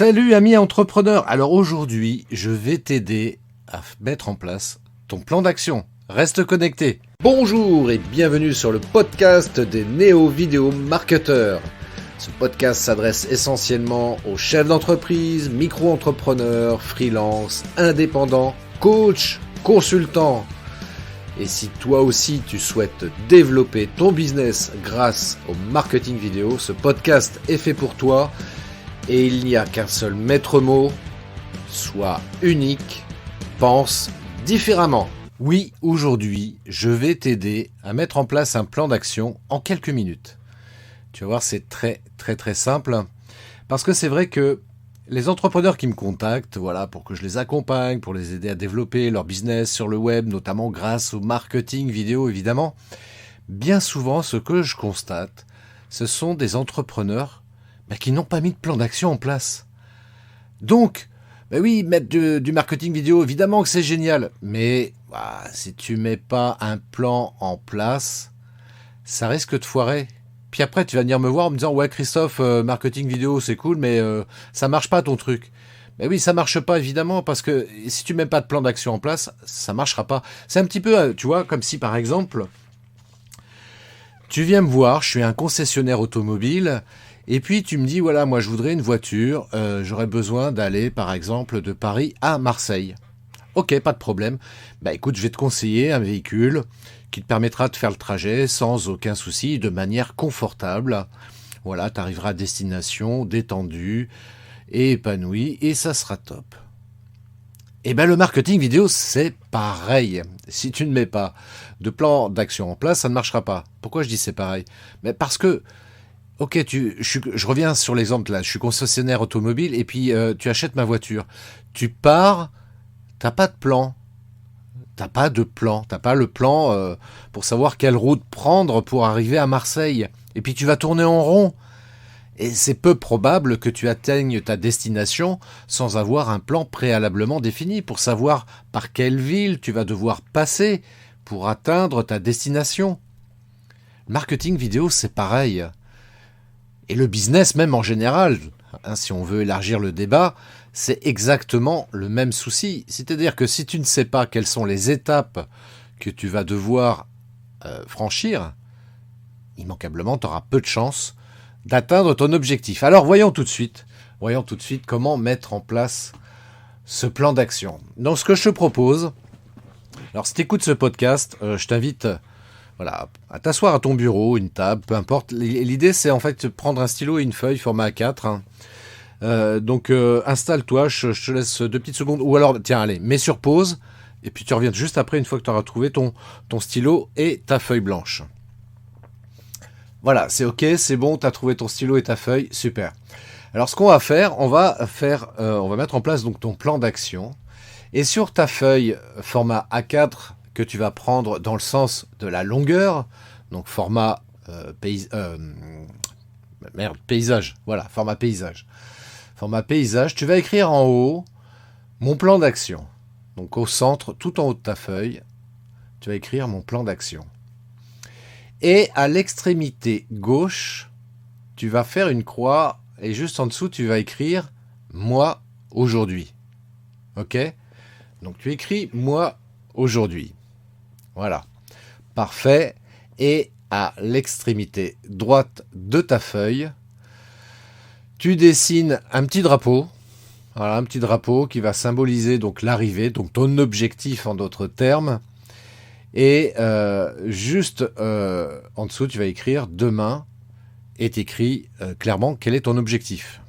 Salut ami entrepreneur, alors aujourd'hui je vais t'aider à mettre en place ton plan d'action. Reste connecté. Bonjour et bienvenue sur le podcast des néo-vidéo marketeurs. Ce podcast s'adresse essentiellement aux chefs d'entreprise, micro-entrepreneurs, freelance, indépendants, coachs, consultants. Et si toi aussi tu souhaites développer ton business grâce au marketing vidéo, ce podcast est fait pour toi. Et il n'y a qu'un seul maître mot, sois unique, pense différemment. Oui, aujourd'hui, je vais t'aider à mettre en place un plan d'action en quelques minutes. Tu vas voir, c'est très simple. Parce que c'est vrai que les entrepreneurs qui me contactent, voilà, pour que je les accompagne, pour les aider à développer leur business sur le web, notamment grâce au marketing vidéo évidemment, bien souvent ce que je constate, ce sont des entrepreneurs qui n'ont pas mis de plan d'action en place. Donc, oui, mettre du marketing vidéo, évidemment que c'est génial, mais si tu mets pas un plan en place, ça risque de foirer. Puis après, tu vas venir me voir en me disant « Ouais, Christophe, marketing vidéo, c'est cool, mais ça marche pas ton truc. » Mais oui, ça marche pas, évidemment, parce que si tu mets pas de plan d'action en place, ça marchera pas. C'est un petit peu, tu vois, comme si, par exemple, tu viens me voir, je suis un concessionnaire automobile, et puis tu me dis, voilà, moi je voudrais une voiture, j'aurais besoin d'aller par exemple de Paris à Marseille. Ok, pas de problème. Écoute, je vais te conseiller un véhicule qui te permettra de faire le trajet sans aucun souci, de manière confortable. Voilà, tu arriveras à destination détendu et épanoui, et ça sera top. Et le marketing vidéo, c'est pareil. Si tu ne mets pas de plan d'action en place, ça ne marchera pas. Pourquoi je dis c'est pareil ? Parce que ok, je reviens sur l'exemple là, je suis concessionnaire automobile et puis tu achètes ma voiture. Tu pars, t'as pas de plan. T'as pas le plan pour savoir quelle route prendre pour arriver à Marseille. Et puis tu vas tourner en rond. Et c'est peu probable que tu atteignes ta destination sans avoir un plan préalablement défini pour savoir par quelle ville tu vas devoir passer pour atteindre ta destination. Le marketing vidéo, c'est pareil. Et le business même en général, si on veut élargir le débat, c'est exactement le même souci. C'est-à-dire que si tu ne sais pas quelles sont les étapes que tu vas devoir franchir, immanquablement, tu auras peu de chances d'atteindre ton objectif. Alors voyons tout de suite comment mettre en place ce plan d'action. Donc ce que je te propose, alors si tu écoutes ce podcast, je t'invite à t'asseoir à ton bureau, une table, peu importe. L'idée, c'est en fait de prendre un stylo et une feuille, format A4. Donc, installe-toi, je te laisse 2 petites secondes. Ou alors, tiens, allez, mets sur pause. Et puis, tu reviens juste après, une fois que tu auras trouvé ton stylo et ta feuille blanche. Voilà, c'est ok, c'est bon, tu as trouvé ton stylo et ta feuille, super. Alors, ce qu'on va faire, on va mettre en place donc ton plan d'action. Et sur ta feuille format A4, que tu vas prendre dans le sens de la longueur, donc format paysage, voilà, format paysage. Format paysage, tu vas écrire en haut mon plan d'action. Donc au centre, tout en haut de ta feuille, tu vas écrire mon plan d'action. Et à l'extrémité gauche, tu vas faire une croix et juste en dessous, tu vas écrire moi aujourd'hui. Ok ? Donc tu écris moi aujourd'hui. Voilà, parfait. Et à l'extrémité droite de ta feuille, tu dessines un petit drapeau. Voilà, un petit drapeau qui va symboliser donc l'arrivée, donc ton objectif en d'autres termes. Et juste en dessous, tu vas écrire demain et t'écris clairement quel est ton objectif.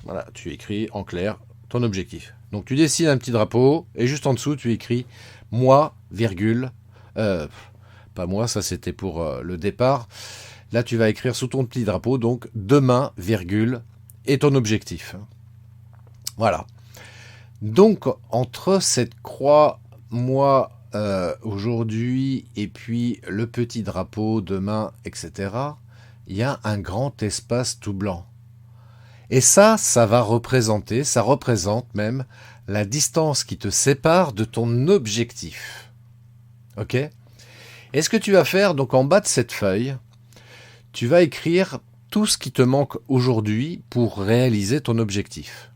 Voilà, tu écris en clair ton objectif. Donc tu dessines un petit drapeau et juste en dessous, tu écris moi, virgule, pas moi, ça c'était pour le départ. Là, tu vas écrire sous ton petit drapeau, donc demain, virgule, et ton objectif. Voilà. Donc, entre cette croix, moi, aujourd'hui, et puis le petit drapeau, demain, etc., il y a un grand espace tout blanc. Et ça représente même la distance qui te sépare de ton objectif. Ok ? Et ce que tu vas faire, donc en bas de cette feuille, tu vas écrire tout ce qui te manque aujourd'hui pour réaliser ton objectif.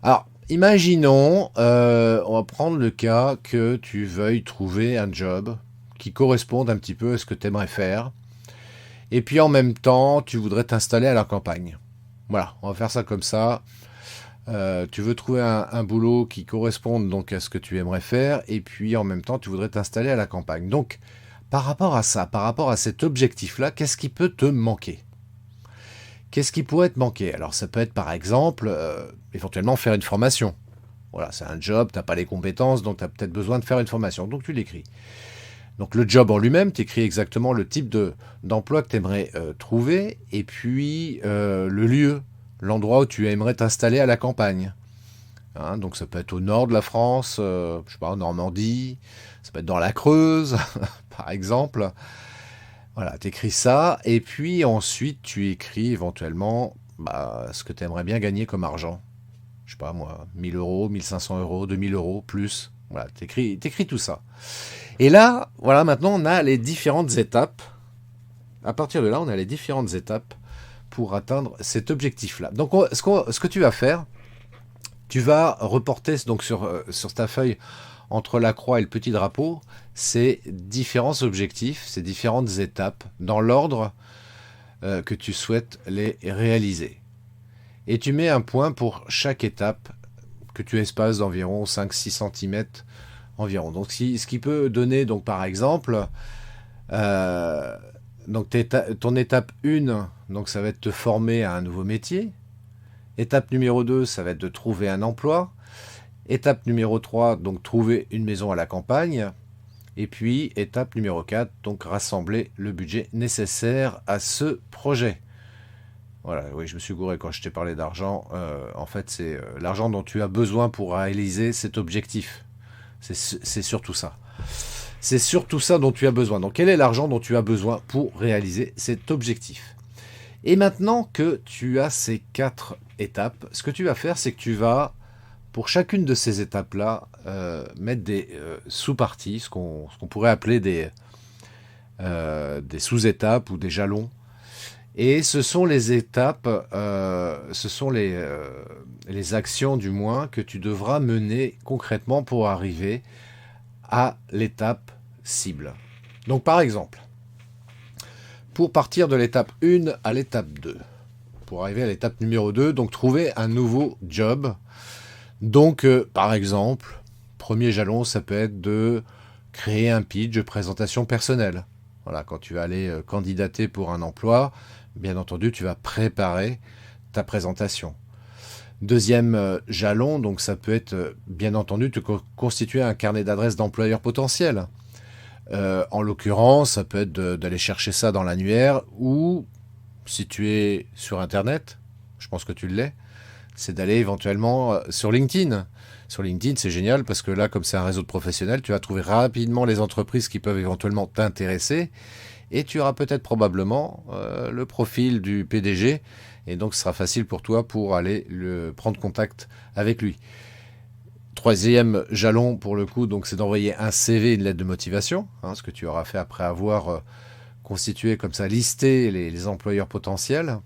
Alors, imaginons, on va prendre le cas que tu veuilles trouver un job qui corresponde un petit peu à ce que tu aimerais faire. Et puis en même temps, tu voudrais t'installer à la campagne. Voilà, on va faire ça comme ça. Tu veux trouver un boulot qui corresponde donc à ce que tu aimerais faire, et puis en même temps, tu voudrais t'installer à la campagne. Donc, par rapport à ça, par rapport à cet objectif-là, qu'est-ce qui peut te manquer? Qu'est-ce qui pourrait te manquer? Alors, ça peut être par exemple, éventuellement faire une formation. Voilà, c'est un job, tu n'as pas les compétences, donc tu as peut-être besoin de faire une formation. Donc, tu l'écris. Donc, le job en lui-même, tu écris exactement le type d'emploi que tu aimerais trouver, et puis le lieu, l'endroit où tu aimerais t'installer à la campagne. Hein, donc ça peut être au nord de la France, je sais pas, en Normandie, ça peut être dans la Creuse, par exemple. Voilà, tu écris ça, et puis ensuite tu écris éventuellement ce que tu aimerais bien gagner comme argent. Je sais pas moi, 1000 euros, 1500 euros, 2000 euros, plus. Voilà, t'écris tout ça. Et là, voilà, maintenant on a les différentes étapes. À partir de là, on a les différentes étapes pour atteindre cet objectif-là. Donc, ce que tu vas faire, tu vas reporter donc sur ta feuille entre la croix et le petit drapeau ces différents objectifs, ces différentes étapes, dans l'ordre que tu souhaites les réaliser. Et tu mets un point pour chaque étape que tu espaces d'environ 5-6 cm environ. Donc, ce qui peut donner, donc, par exemple, donc ton étape 1, donc ça va être te former à un nouveau métier. Étape numéro 2, ça va être de trouver un emploi. Étape numéro 3, donc trouver une maison à la campagne. Et puis étape numéro 4, donc rassembler le budget nécessaire à ce projet. Voilà, oui, je me suis gouré quand je t'ai parlé d'argent. En fait, c'est l'argent dont tu as besoin pour réaliser cet objectif. C'est surtout ça. C'est surtout ça dont tu as besoin. Donc, quel est l'argent dont tu as besoin pour réaliser cet objectif? Et maintenant que tu as ces 4 étapes, ce que tu vas faire, c'est que tu vas, pour chacune de ces étapes-là, mettre des sous-parties, ce qu'on pourrait appeler des sous-étapes ou des jalons. Et ce sont les étapes, ce sont les actions du moins que tu devras mener concrètement pour arriver à l'étape cible. Donc par exemple, pour partir de l'étape 1 à l'étape 2, pour arriver à l'étape numéro 2, donc trouver un nouveau job. Donc par exemple, premier jalon, ça peut être de créer un pitch de présentation personnelle. Voilà, quand tu vas aller candidater pour un emploi, bien entendu, tu vas préparer ta présentation. Deuxième jalon, donc ça peut être, bien entendu, de constituer un carnet d'adresses d'employeurs potentiels. En l'occurrence, ça peut être d'aller chercher ça dans l'annuaire ou, si tu es sur Internet, je pense que tu l'es, c'est d'aller éventuellement sur LinkedIn. Sur LinkedIn, c'est génial parce que là, comme c'est un réseau de professionnels, tu vas trouver rapidement les entreprises qui peuvent éventuellement t'intéresser et tu auras peut-être probablement le profil du PDG et donc ce sera facile pour toi pour aller prendre contact avec lui. Troisième jalon pour le coup, donc c'est d'envoyer un CV, une lettre de motivation, ce que tu auras fait après avoir constitué comme ça, listé les employeurs potentiels.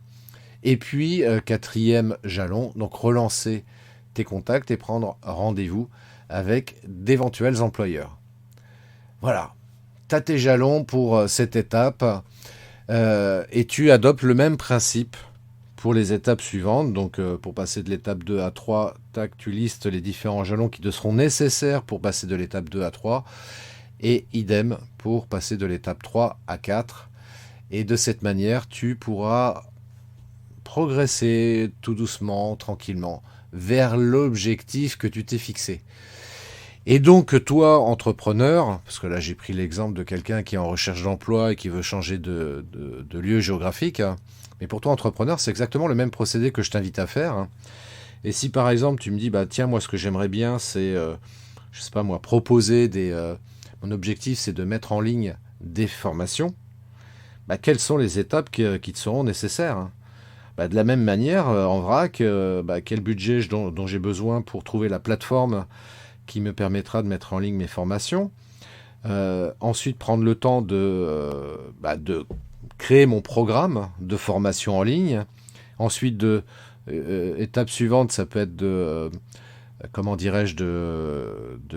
Et puis quatrième jalon, donc relancer tes contacts et prendre rendez-vous avec d'éventuels employeurs. Voilà, tu as tes jalons pour cette étape et tu adoptes le même principe pour les étapes suivantes. Donc pour passer de l'étape 2 à 3, tac, tu listes les différents jalons qui te seront nécessaires pour passer de l'étape 2 à 3 et idem pour passer de l'étape 3 à 4. Et de cette manière, tu pourras progresser tout doucement, tranquillement, vers l'objectif que tu t'es fixé. Et donc toi, entrepreneur, parce que là j'ai pris l'exemple de quelqu'un qui est en recherche d'emploi et qui veut changer de lieu géographique, mais pour toi, entrepreneur, c'est exactement le même procédé que je t'invite à faire. Et si par exemple tu me dis, tiens, moi ce que j'aimerais bien, c'est, je sais pas moi, proposer mon objectif c'est de mettre en ligne des formations, quelles sont les étapes qui te seront nécessaires? De la même manière, en vrac, quel budget dont j'ai besoin pour trouver la plateforme qui me permettra de mettre en ligne mes formations. Ensuite, prendre le temps de créer mon programme de formation en ligne. Ensuite, étape suivante, ça peut être de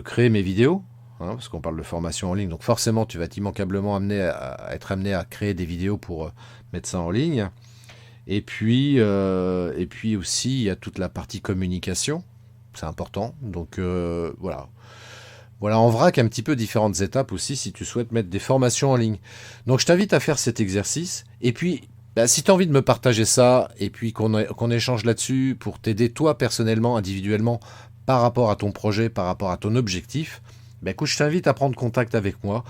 créer mes vidéos, hein, parce qu'on parle de formation en ligne. Donc forcément, tu vas être immanquablement être amené à créer des vidéos pour mettre ça en ligne. Et puis aussi, il y a toute la partie communication. C'est important. Donc voilà. Voilà en vrac un petit peu différentes étapes aussi si tu souhaites mettre des formations en ligne. Donc je t'invite à faire cet exercice. Et puis, si tu as envie de me partager ça et puis qu'on échange là-dessus pour t'aider toi personnellement, individuellement, par rapport à ton projet, par rapport à ton objectif, écoute, je t'invite à prendre contact avec moi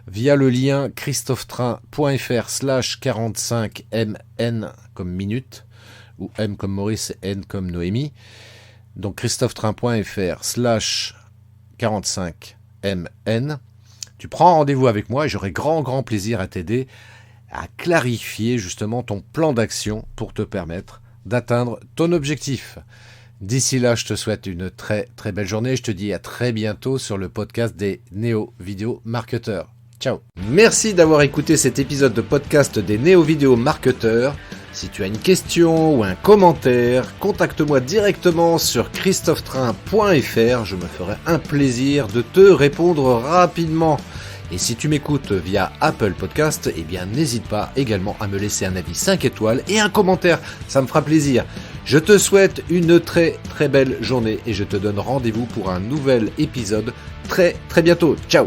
via le lien christophetrain.fr/45mn comme minute, ou M comme Maurice et N comme Noémie. Donc christophetrain.fr/45mn. Tu prends rendez-vous avec moi et j'aurai grand plaisir à t'aider à clarifier justement ton plan d'action pour te permettre d'atteindre ton objectif. D'ici là, je te souhaite une très belle journée. Je te dis à très bientôt sur le podcast des Néo-Vidéo Marketeurs. Ciao. Merci d'avoir écouté cet épisode de podcast des Néo-Vidéo Marketeurs. Si tu as une question ou un commentaire, contacte-moi directement sur christophetrain.fr. Je me ferai un plaisir de te répondre rapidement. Et si tu m'écoutes via Apple Podcast, n'hésite pas également à me laisser un avis 5 étoiles et un commentaire. Ça me fera plaisir. Je te souhaite une très belle journée et je te donne rendez-vous pour un nouvel épisode très bientôt. Ciao.